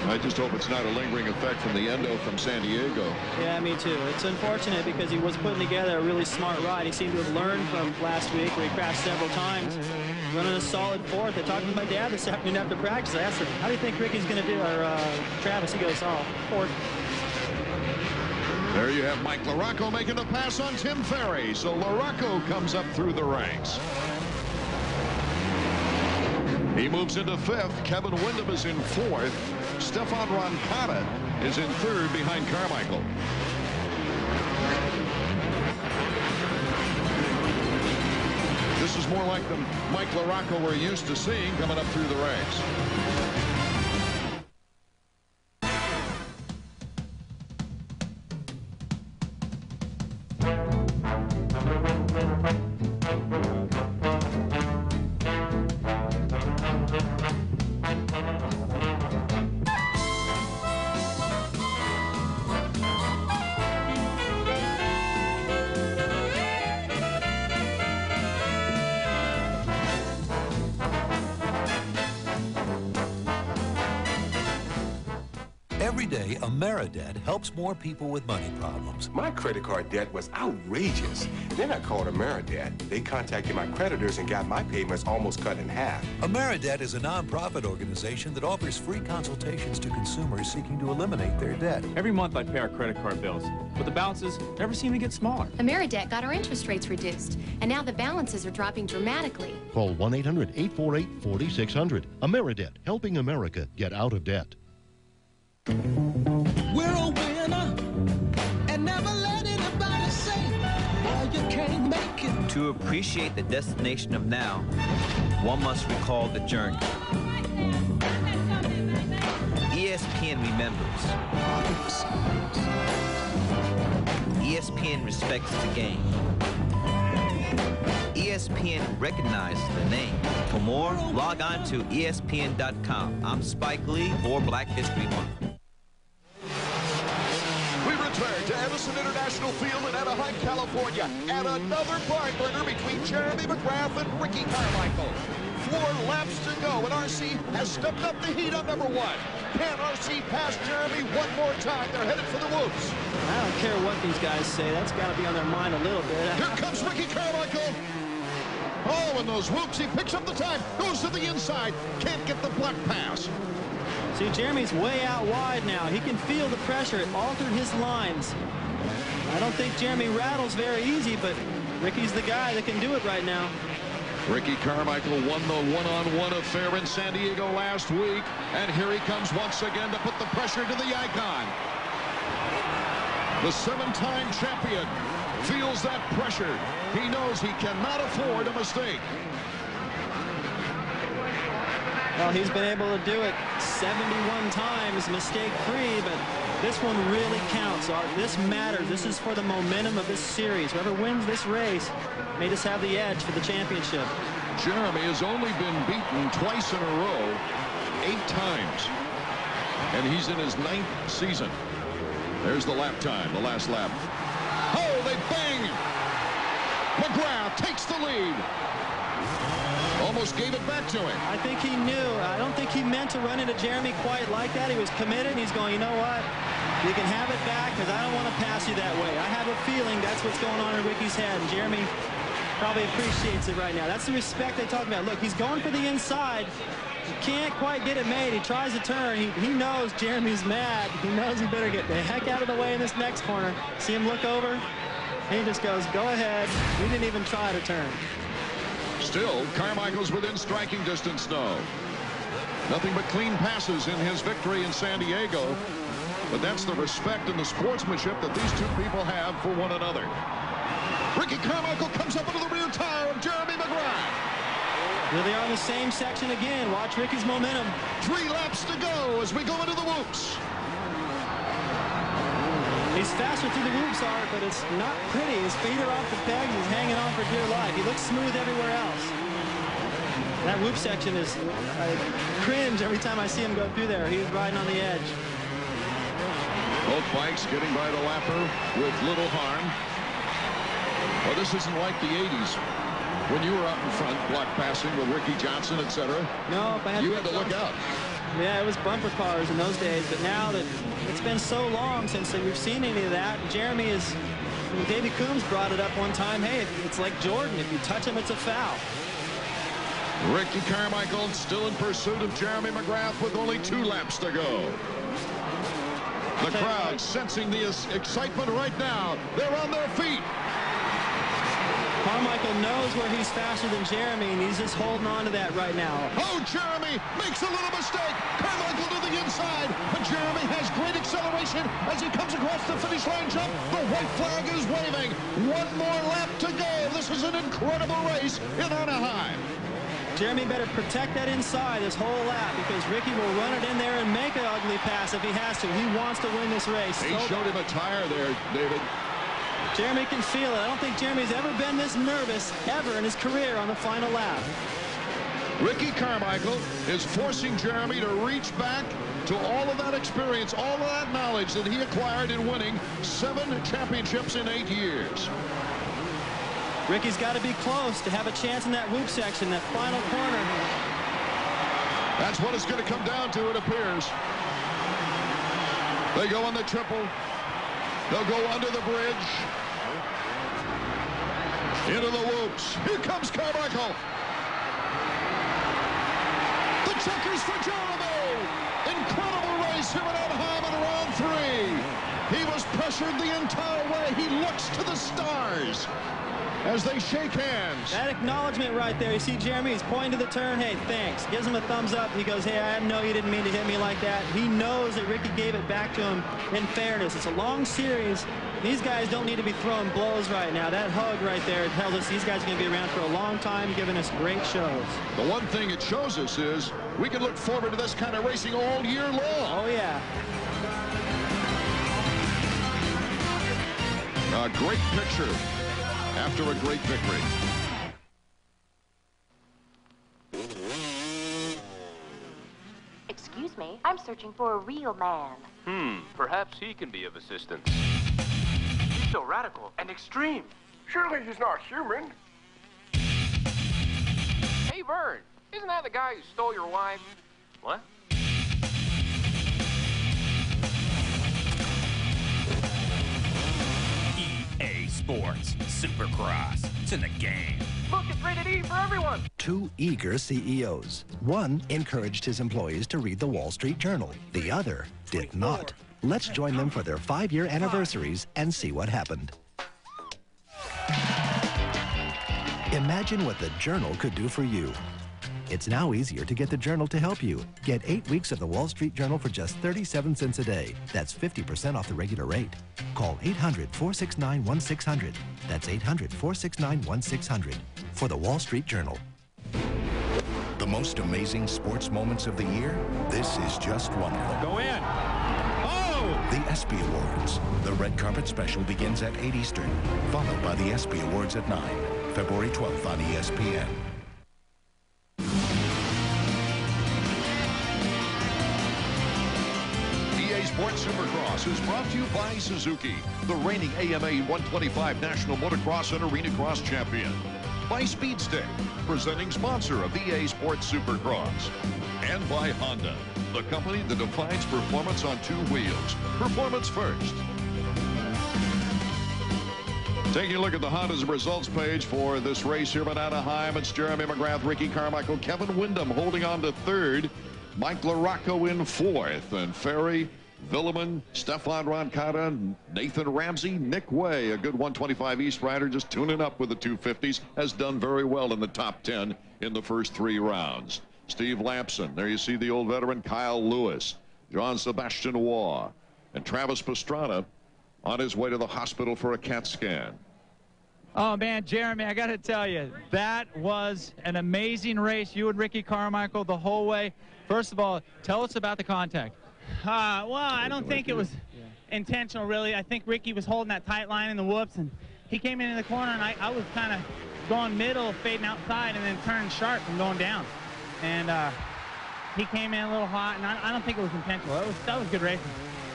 I just hope it's not a lingering effect from the endo from San Diego. Yeah, me too. It's unfortunate because he was putting together a really smart ride. He seemed to have learned from last week where he crashed several times, running a solid 4th. I talked to my dad this afternoon after practice. I asked him, how do you think Ricky's going to do, or Travis? He goes, oh, 4th. There you have Mike LaRocco making the pass on Tim Ferry. So LaRocco comes up through the ranks. He moves into 5th. Kevin Windham is in 4th. Stefan Roncada is in 3rd behind Carmichael. This is more like the Mike LaRocco we're used to seeing coming up through the ranks. Every day, AmeriDebt helps more people with money problems. My credit card debt was outrageous. Then I called AmeriDebt. They contacted my creditors and got my payments almost cut in half. AmeriDebt is a nonprofit organization that offers free consultations to consumers seeking to eliminate their debt. Every month I pay our credit card bills, but the balances never seem to get smaller. AmeriDebt got our interest rates reduced, and now the balances are dropping dramatically. Call 1-800-848-4600. AmeriDebt, helping America get out of debt. We're a winner, and never let anybody say, well, you can't make it. To appreciate the destination of now, one must recall the journey. ESPN remembers. ESPN respects the game. ESPN recognizes the name. For more, log on to ESPN.com. I'm Spike Lee for Black History Month. We return to Edison International Field in Anaheim, California, and another barn burner between Jeremy McGrath and Ricky Carmichael. 4 laps to go, and RC has stepped up the heat on number 1. Can RC pass Jeremy one more time? They're headed for the whoops. I don't care what these guys say. That's got to be on their mind a little bit. Here comes Ricky Carmichael. Oh, and those whoops. He picks up the time, goes to the inside. Can't get the block pass. See, Jeremy's way out wide now. He can feel the pressure. It altered his lines. I don't think Jeremy rattles very easy, but Ricky's the guy that can do it right now. Ricky Carmichael won the one-on-one affair in San Diego last week, and here he comes once again to put the pressure to the icon. The 7-time champion feels that pressure. He knows he cannot afford a mistake. Well, he's been able to do it 71 times mistake-free, but this one really counts, Art. This matters. This is for the momentum of this series. Whoever wins this race may just have the edge for the championship. Jeremy has only been beaten twice in a row, 8 times, and he's in his 9th season. There's the lap time, the last lap. Oh, they bang! McGrath takes the lead. Almost gave it back to him. I think he knew. I don't think he meant to run into Jeremy quite like that. He was committed. He's going, you know what? You can have it back because I don't want to pass you that way. I have a feeling that's what's going on in Ricky's head. And Jeremy probably appreciates it right now. That's the respect they talk about. Look, he's going for the inside. He can't quite get it made. He tries to turn. He knows Jeremy's mad. He knows he better get the heck out of the way in this next corner. See him look over? And he just goes, go ahead. We didn't even try to turn. Still, Carmichael's within striking distance now. Nothing but clean passes in his victory in San Diego. But that's the respect and the sportsmanship that these two people have for one another. Ricky Carmichael comes up into the rear tire of Jeremy McGrath. Here they are in the same section again. Watch Ricky's momentum. 3 laps to go as we go into the whoops. He's faster through the whoops, Art, but it's not pretty. His feet are off the pegs. He's hanging on for dear life. He looks smooth everywhere else. That whoop section is, I cringe every time I see him go through there. He's riding on the edge. Both bikes getting by the lapper with little harm. Well, this isn't like the 80s when you were out in front block passing with Ricky Johnson, etc. No, you had to look out. Yeah, it was bumper cars in those days, but now that it's been so long since we've seen any of that, Jeremy is, Davey Coombs brought it up one time, hey, it's like Jordan, if you touch him, it's a foul. Ricky Carmichael still in pursuit of Jeremy McGrath with only 2 laps to go. The crowd sensing the excitement right now. They're on their feet. Carmichael knows where he's faster than Jeremy, and he's just holding on to that right now. Oh, Jeremy makes a little mistake. Carmichael to the inside, but Jeremy has great acceleration as he comes across the finish line jump. The white flag is waving. 1 more lap to go. This is an incredible race in Anaheim. Jeremy better protect that inside this whole lap because Ricky will run it in there and make an ugly pass if he has to. He wants to win this race. He showed him a tire there, David. Jeremy can feel it. I don't think Jeremy's ever been this nervous ever in his career on the final lap. Ricky Carmichael is forcing Jeremy to reach back to all of that experience, all of that knowledge that he acquired in winning 7 championships in 8 years. Ricky's got to be close to have a chance in that whoop section, that final corner. That's what it's going to come down to, it appears. They go on the triple. They'll go under the bridge. Into the whoops. Here comes Carmichael. The checkers for Jeremy. Incredible race here at Anaheim in round 3. He was pressured the entire way. He looks to the stars as they shake hands. That acknowledgement right there. You see Jeremy, he's pointing to the turn. Hey, thanks. Gives him a thumbs up. He goes, hey, I know you didn't mean to hit me like that. He knows that Ricky gave it back to him in fairness. It's a long series. These guys don't need to be throwing blows right now. That hug right there tells us these guys are going to be around for a long time, giving us great shows. The one thing it shows us is we can look forward to this kind of racing all year long. Oh, yeah. A great picture after a great victory. Excuse me, I'm searching for a real man. Perhaps he can be of assistance. He's so radical and extreme. Surely he's not human. Hey, Vern, isn't that the guy who stole your wife? What? EA Sports Supercross. It's in the game. Look, it's rated E for everyone. 2 eager CEOs. One encouraged his employees to read the Wall Street Journal. The other did not. Let's join them for their 5-year anniversaries and see what happened. Imagine what the Journal could do for you. It's now easier to get the Journal to help you. Get 8 weeks of the Wall Street Journal for just 37 cents a day. That's 50% off the regular rate. Call 800-469-1600. That's 800-469-1600 for the Wall Street Journal. The most amazing sports moments of the year? This is just one of them. Go in. The ESPY Awards. The red carpet special begins at 8 Eastern, followed by the ESPY Awards at 9, February 12th on ESPN. EA Sports Supercross is brought to you by Suzuki, the reigning AMA 125 National Motocross and Arena Cross champion. By Speedstick, presenting sponsor of EA Sports Supercross. And by Honda, the company that defines performance on 2 wheels. Performance first. Taking a look at the Honda's results page for this race here at Anaheim, it's Jeremy McGrath, Ricky Carmichael, Kevin Windham holding on to 3rd, Mike LaRocco in 4th, and Ferry, Villeman, Stefan Roncada, Nathan Ramsey, Nick Way, a good 125 East rider, just tuning up with the 250s, has done very well in the top 10 in the first 3 rounds. Steve Lampson, there you see the old veteran Kyle Lewis, John Sebastian Waugh, and Travis Pastrana on his way to the hospital for a CAT scan. Oh, man, Jeremy, I got to tell you, that was an amazing race. You and Ricky Carmichael the whole way. First of all, tell us about the contact. Well, I don't think it was intentional, really. I think Ricky was holding that tight line in the whoops, and he came in the corner, and I was kind of going middle, fading outside, and then turning sharp and going down. And he came in a little hot, and I don't think it was intentional. That was good racing.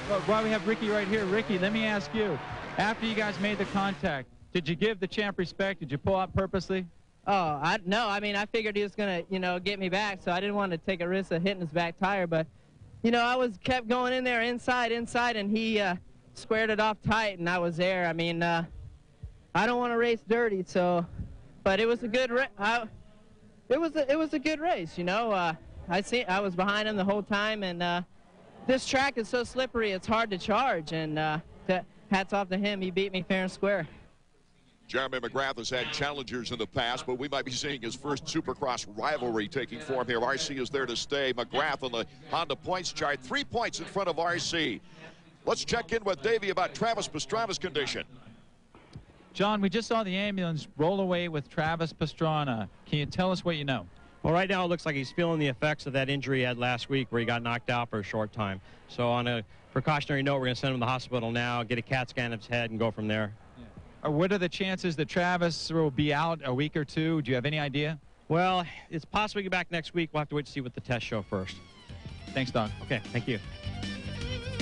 Well, while we have Ricky right here, Ricky, let me ask you, after you guys made the contact, did you give the champ respect? Did you pull out purposely? Oh, no. I mean, I figured he was going to, get me back, so I didn't want to take a risk of hitting his back tire. But, I kept going in there inside, and he squared it off tight, and I was there. I mean, I don't want to race dirty, so, but it was a good race. It was a good race, I was behind him the whole time, and this track is so slippery, it's hard to charge, and hats off to him. He beat me fair and square. Jeremy McGrath has had challengers in the past, but we might be seeing his first Supercross rivalry taking form here. RC is there to stay. McGrath on the Honda points chart, 3 points in front of RC. Let's check in with Davey about Travis Pastrana's condition. John, we just saw the ambulance roll away with Travis Pastrana. Can you tell us what you know? Well, right now it looks like he's feeling the effects of that injury he had last week where he got knocked out for a short time. So on a precautionary note, we're going to send him to the hospital now, get a CAT scan of his head, and go from there. What are the chances that Travis will be out a week or two? Do you have any idea? Well, it's possible to get back next week. We'll have to wait to see what the tests show first. Thanks, Doc. Okay, thank you.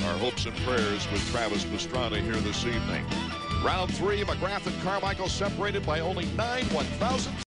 Our hopes and prayers with Travis Pastrana here this evening. Round 3, McGrath and Carmichael separated by only 9 1,000.